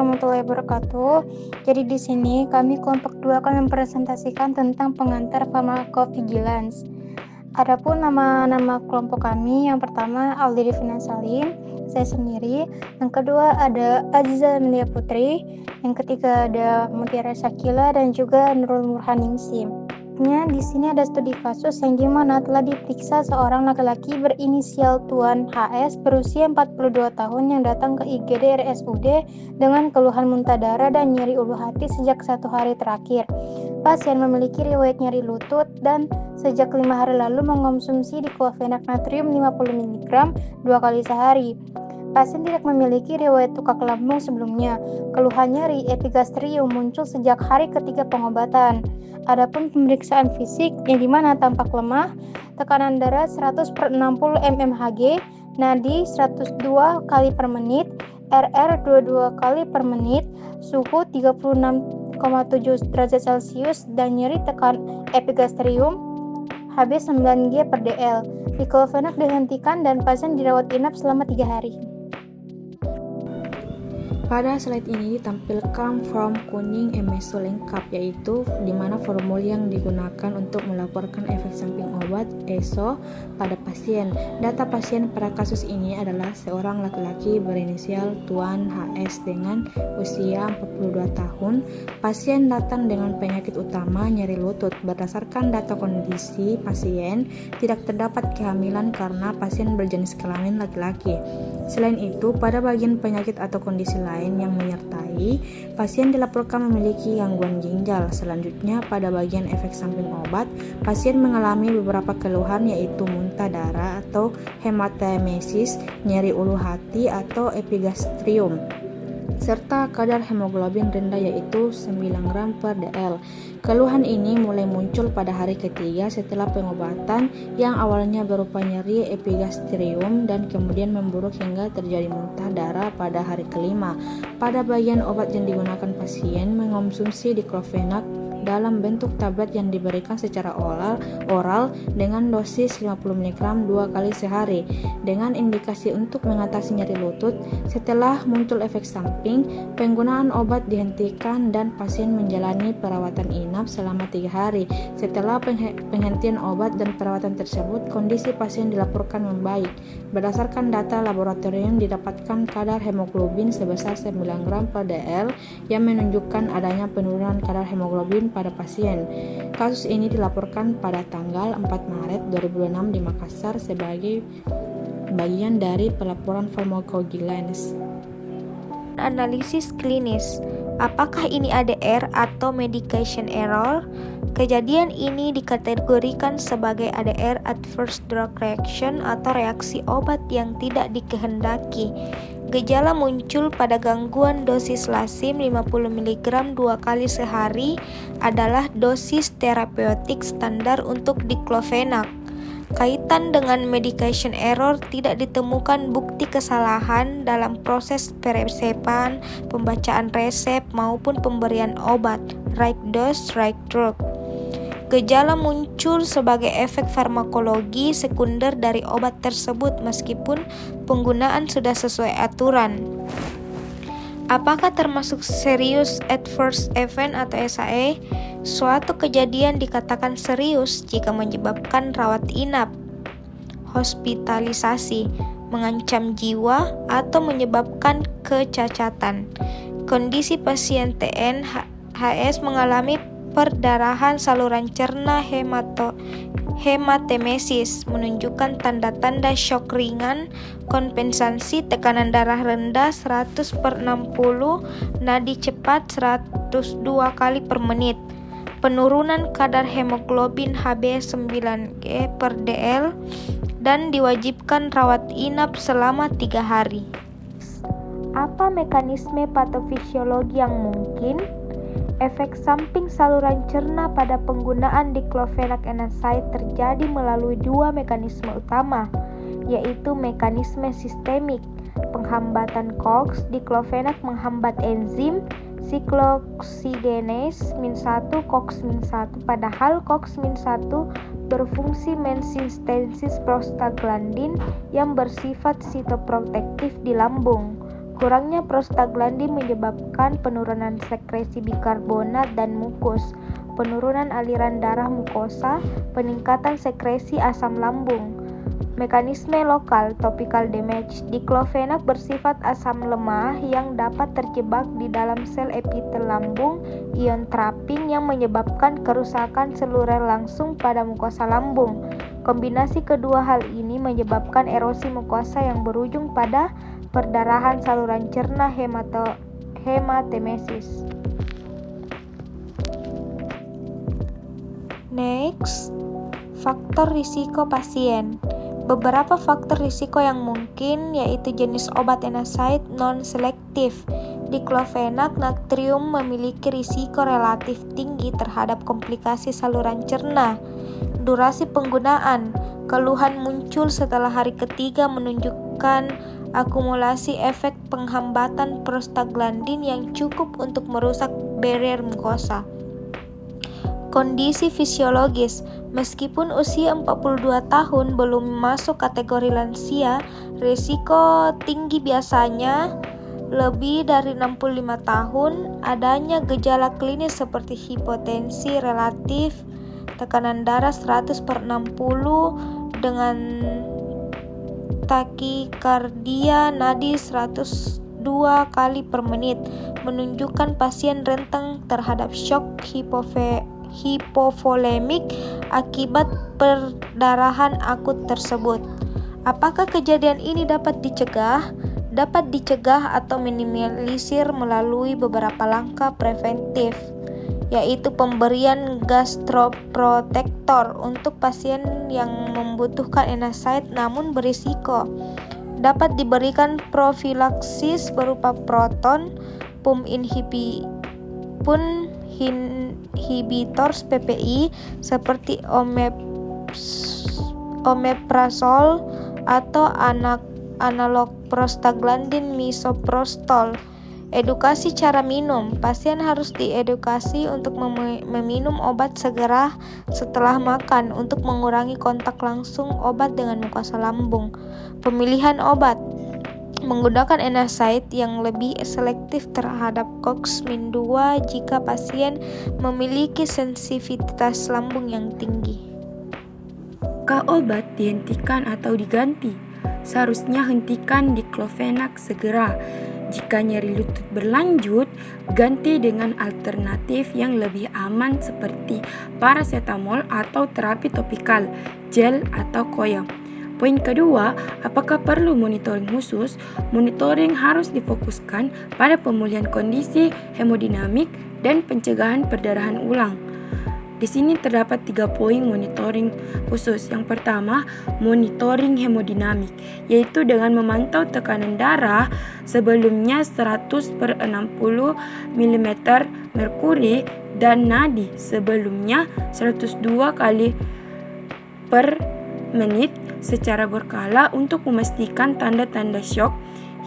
warahmatullahi wabarakatuh. Jadi di sini kami kelompok 2 akan mempresentasikan tentang pengantar pharmacovigilance. Adapun nama kelompok kami, yang pertama Aldi Devina Salim, saya sendiri. Yang kedua ada Aziza Melia Putri. Yang ketiga ada Mutiara Syakila dan juga Nurul Murhaningsim. Di sini ada studi kasus yang dimana telah diperiksa seorang laki-laki berinisial Tuan HS berusia 42 tahun yang datang ke IGD RSUD dengan keluhan muntah darah dan nyeri ulu hati sejak 1 hari terakhir. Pasien memiliki riwayat nyeri lutut dan sejak 5 hari lalu mengonsumsi diklofenak natrium 50 mg 2 kali sehari. Pasien tidak memiliki riwayat tukak lambung sebelumnya. Keluhan nyeri epigastrium muncul sejak hari ketiga pengobatan. Adapun pemeriksaan fisik yang dimana tampak lemah, tekanan darah 100/60 mmHg, nadi 102 kali per menit, RR 22 kali per menit, suhu 36,7 derajat Celcius dan nyeri tekan epigastrium HB 9G/dl. Diklofenak dihentikan dan pasien dirawat inap selama 3 hari. Pada slide ini ditampilkan form kuning MSO lengkap, yaitu di mana formulir yang digunakan untuk melaporkan efek samping obat ESO pada pasien. Data pasien pada kasus ini adalah seorang laki-laki berinisial Tuan HS dengan usia 42 tahun. Pasien datang dengan penyakit utama nyeri lutut. Berdasarkan data kondisi pasien, tidak terdapat kehamilan karena pasien berjenis kelamin laki-laki. Selain itu, pada bagian penyakit atau kondisi lain yang menyertai, pasien dilaporkan memiliki gangguan ginjal. Selanjutnya, pada bagian efek samping obat, pasien mengalami beberapa keluhan yaitu muntah darah atau hematemesis, nyeri ulu hati atau epigastrium, serta kadar hemoglobin rendah yaitu 9 gram/dl. Keluhan ini mulai muncul pada hari ketiga setelah pengobatan yang awalnya berupa nyeri epigastrium dan kemudian memburuk hingga terjadi muntah darah pada hari kelima. Pada bagian obat yang digunakan, pasien mengonsumsi diklofenak dalam bentuk tablet yang diberikan secara oral dengan dosis 50 mg 2 kali sehari dengan indikasi untuk mengatasi nyeri lutut. Setelah muncul efek samping, penggunaan obat dihentikan dan pasien menjalani perawatan inap selama 3 hari. Setelah penghentian obat dan perawatan tersebut, kondisi pasien dilaporkan membaik. Berdasarkan data laboratorium, didapatkan kadar hemoglobin sebesar 9 gram/dl yang menunjukkan adanya penurunan kadar hemoglobin pada pasien. Kasus ini dilaporkan pada tanggal 4 Maret 2006 di Makassar sebagai bagian dari pelaporan pharmacovigilance. Analisis klinis. Apakah ini ADR atau medication error? Kejadian ini dikategorikan sebagai ADR, adverse drug reaction, atau reaksi obat yang tidak dikehendaki. Gejala muncul pada gangguan dosis lazim 50 mg 2 kali sehari adalah dosis terapeutik standar untuk diklofenak. Kaitan dengan medication error, tidak ditemukan bukti kesalahan dalam proses peresepan, pembacaan resep, maupun pemberian obat, right dose, right drug. Gejala muncul sebagai efek farmakologi sekunder dari obat tersebut meskipun penggunaan sudah sesuai aturan. Apakah termasuk serious adverse event atau SAE? Suatu kejadian dikatakan serius jika menyebabkan rawat inap, hospitalisasi, mengancam jiwa, atau menyebabkan kecacatan. Kondisi pasien TN HS mengalami perdarahan saluran cerna hematemesis, menunjukkan tanda-tanda shock ringan, kompensasi, tekanan darah rendah 100/60, nadi cepat 102 kali per menit, penurunan kadar hemoglobin HB 9G/dl, dan diwajibkan rawat inap selama 3 hari. Apa mekanisme patofisiologi yang mungkin? Efek samping saluran cerna pada penggunaan diklofenak NSAID terjadi melalui 2 mekanisme utama, yaitu mekanisme sistemik. Penghambatan COX, diklofenak menghambat enzim sikloksigenase -1 COX-1, padahal COX-1 berfungsi mensintesis prostaglandin yang bersifat sitoprotektif di lambung. Kurangnya prostaglandin menyebabkan penurunan sekresi bikarbonat dan mukus, penurunan aliran darah mukosa, peningkatan sekresi asam lambung. Mekanisme lokal topical damage. Diklofenak bersifat asam lemah yang dapat terjebak di dalam sel epitel lambung, ion trapping yang menyebabkan kerusakan seluler langsung pada mukosa lambung. Kombinasi kedua hal ini menyebabkan erosi mukosa yang berujung pada perdarahan saluran cerna hematemesis. Next, faktor risiko pasien. Beberapa faktor risiko yang mungkin yaitu jenis obat NSAID non-selektif. Diklofenak natrium memiliki risiko relatif tinggi terhadap komplikasi saluran cerna. Durasi penggunaan. Keluhan muncul setelah hari ketiga menunjukkan akumulasi efek penghambatan prostaglandin yang cukup untuk merusak barrier mukosa. Kondisi fisiologis. Meskipun usia 42 tahun belum masuk kategori lansia, risiko tinggi biasanya lebih dari 65 tahun, adanya gejala klinis seperti hipotensi relatif, tekanan darah 100/60 dengan takikardia nadi 102 kali per menit, menunjukkan pasien rentan terhadap shock hipovolemik akibat perdarahan akut tersebut. Apakah kejadian ini dapat dicegah? Dapat dicegah atau minimalisir melalui beberapa langkah preventif, yaitu pemberian gastroprotektor untuk pasien yang membutuhkan NSAID namun berisiko. Dapat diberikan profilaksis berupa proton pump inhibitors PPI seperti omeprazol atau analog prostaglandin misoprostol. Edukasi cara minum. Pasien harus diedukasi untuk meminum obat segera setelah makan untuk mengurangi kontak langsung obat dengan mukosa lambung. Pemilihan obat. Menggunakan NSAID yang lebih selektif terhadap COX-2 jika pasien memiliki sensitivitas lambung yang tinggi. Jika obat dihentikan atau diganti, seharusnya hentikan diklofenak segera. Jika nyeri lutut berlanjut, ganti dengan alternatif yang lebih aman seperti paracetamol atau terapi topikal, gel atau koyam. Poin kedua, apakah perlu monitoring khusus? Monitoring harus difokuskan pada pemulihan kondisi hemodinamik dan pencegahan perdarahan ulang. Di sini terdapat 3 poin monitoring khusus. Yang pertama, monitoring hemodinamik, yaitu dengan memantau tekanan darah sebelumnya 100/60 mm merkuri dan nadi sebelumnya 102 kali per menit secara berkala untuk memastikan tanda-tanda shock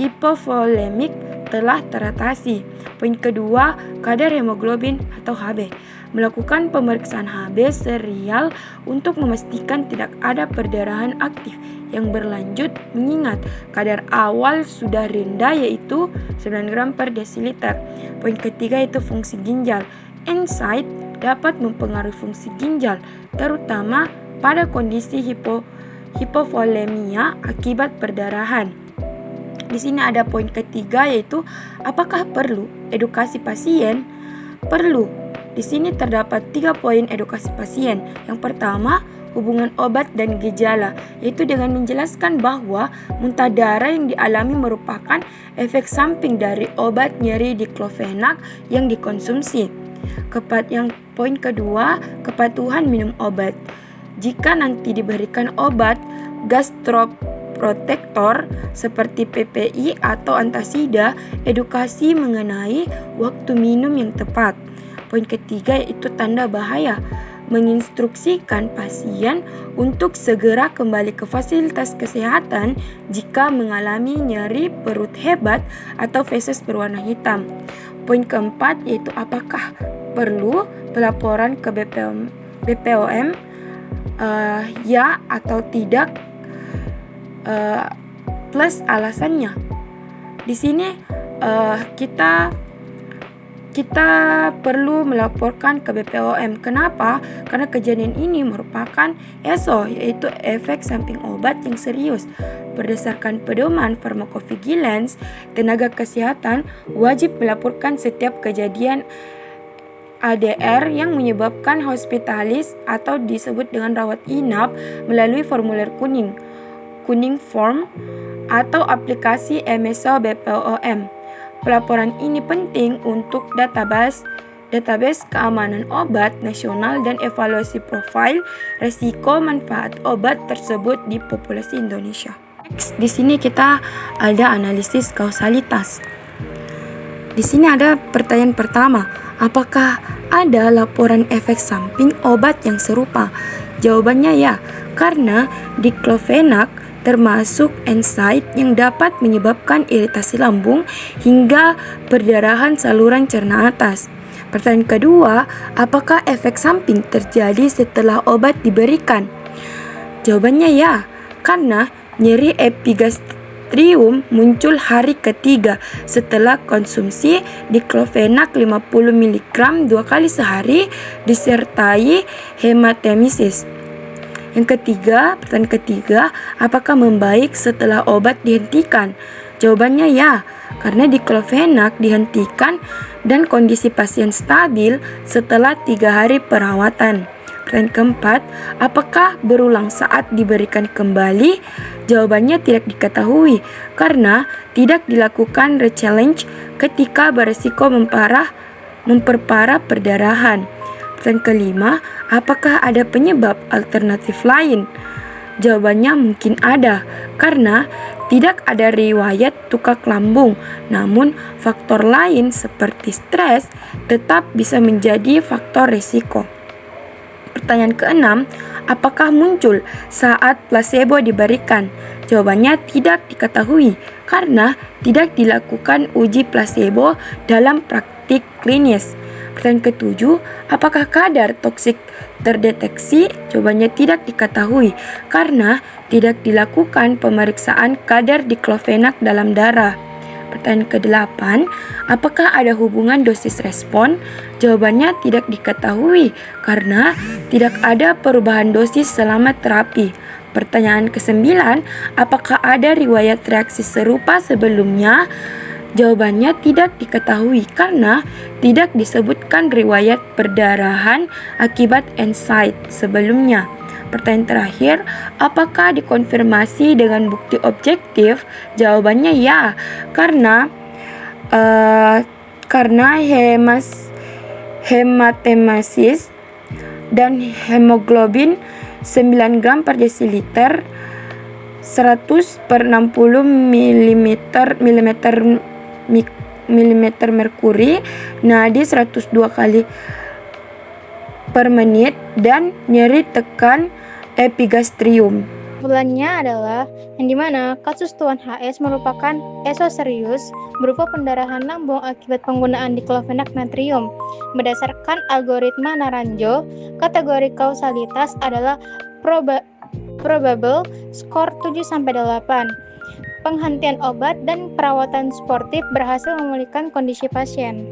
hipovolemik telah teratasi. Poin kedua, kadar hemoglobin atau Hb. Melakukan pemeriksaan Hb serial untuk memastikan tidak ada perdarahan aktif yang berlanjut, mengingat kadar awal sudah rendah yaitu 9 gram per desiliter. Poin ketiga itu fungsi ginjal. NSAID dapat mempengaruhi fungsi ginjal, terutama pada kondisi hipovolemia akibat perdarahan. Di sini ada poin ketiga yaitu apakah perlu edukasi pasien? Perlu. Di sini terdapat 3 poin edukasi pasien. Yang pertama, hubungan obat dan gejala, yaitu dengan menjelaskan bahwa muntah darah yang dialami merupakan efek samping dari obat nyeri diklofenak yang dikonsumsi. Yang poin kedua, kepatuhan minum obat. Jika nanti diberikan obat gastroprotektor seperti PPI atau antasida, edukasi mengenai waktu minum yang tepat. Poin ketiga yaitu tanda bahaya, menginstruksikan pasien untuk segera kembali ke fasilitas kesehatan jika mengalami nyeri perut hebat atau feses berwarna hitam. Poin keempat yaitu apakah perlu pelaporan ke BPOM, ya atau tidak, plus alasannya. Di sini kita perlu melaporkan ke BPOM. Kenapa? Karena kejadian ini merupakan ESO, yaitu efek samping obat yang serius. Berdasarkan pedoman pharmacovigilance, tenaga kesehatan wajib melaporkan setiap kejadian ADR yang menyebabkan hospitalis atau disebut dengan rawat inap melalui formulir kuning form atau aplikasi MSO BPOM. Pelaporan ini penting untuk database keamanan obat nasional dan evaluasi profil resiko manfaat obat tersebut di populasi Indonesia. Next, di sini kita ada analisis kausalitas. Di sini ada pertanyaan pertama, apakah ada laporan efek samping obat yang serupa? Jawabannya ya, karena diklofenak termasuk NSAID yang dapat menyebabkan iritasi lambung hingga perdarahan saluran cerna atas. Pertanyaan kedua, apakah efek samping terjadi setelah obat diberikan? Jawabannya ya, karena nyeri epigastrium muncul hari ketiga setelah konsumsi diklofenak 50 mg 2 kali sehari disertai hematemesis. Pertanyaan ketiga, apakah membaik setelah obat dihentikan? Jawabannya ya, karena diklofenak dihentikan dan kondisi pasien stabil setelah 3 hari perawatan. Pertanyaan keempat, apakah berulang saat diberikan kembali? Jawabannya tidak diketahui, karena tidak dilakukan re-challenge ketika beresiko memperparah perdarahan. Pertanyaan kelima, apakah ada penyebab alternatif lain? Jawabannya mungkin ada, karena tidak ada riwayat tukak lambung, namun faktor lain seperti stres tetap bisa menjadi faktor risiko. Pertanyaan keenam, apakah muncul saat placebo diberikan? Jawabannya tidak diketahui, karena tidak dilakukan uji placebo dalam praktik klinis. Pertanyaan ketujuh, apakah kadar toksik terdeteksi? Jawabannya tidak diketahui, karena tidak dilakukan pemeriksaan kadar diklofenak dalam darah. Pertanyaan ke-8, apakah ada hubungan dosis respon? Jawabannya tidak diketahui, karena tidak ada perubahan dosis selama terapi. Pertanyaan ke-9, apakah ada riwayat reaksi serupa sebelumnya? Jawabannya tidak diketahui, karena tidak disebutkan riwayat perdarahan akibat NSAID sebelumnya. Pertanyaan terakhir, apakah dikonfirmasi dengan bukti objektif? Jawabannya ya, karena hematemesis dan hemoglobin 9 gram per desiliter 100 per 60 mm merkuri, nadi 102 kali per menit, dan nyeri tekan epigastrium. Bulannya adalah yang dimana kasus Tuan HS merupakan ESO serius berupa pendarahan lambung akibat penggunaan diklofenak natrium. Berdasarkan algoritma Naranjo, kategori kausalitas adalah probable skor 7-8. Penghentian obat dan perawatan sportif berhasil memulihkan kondisi pasien.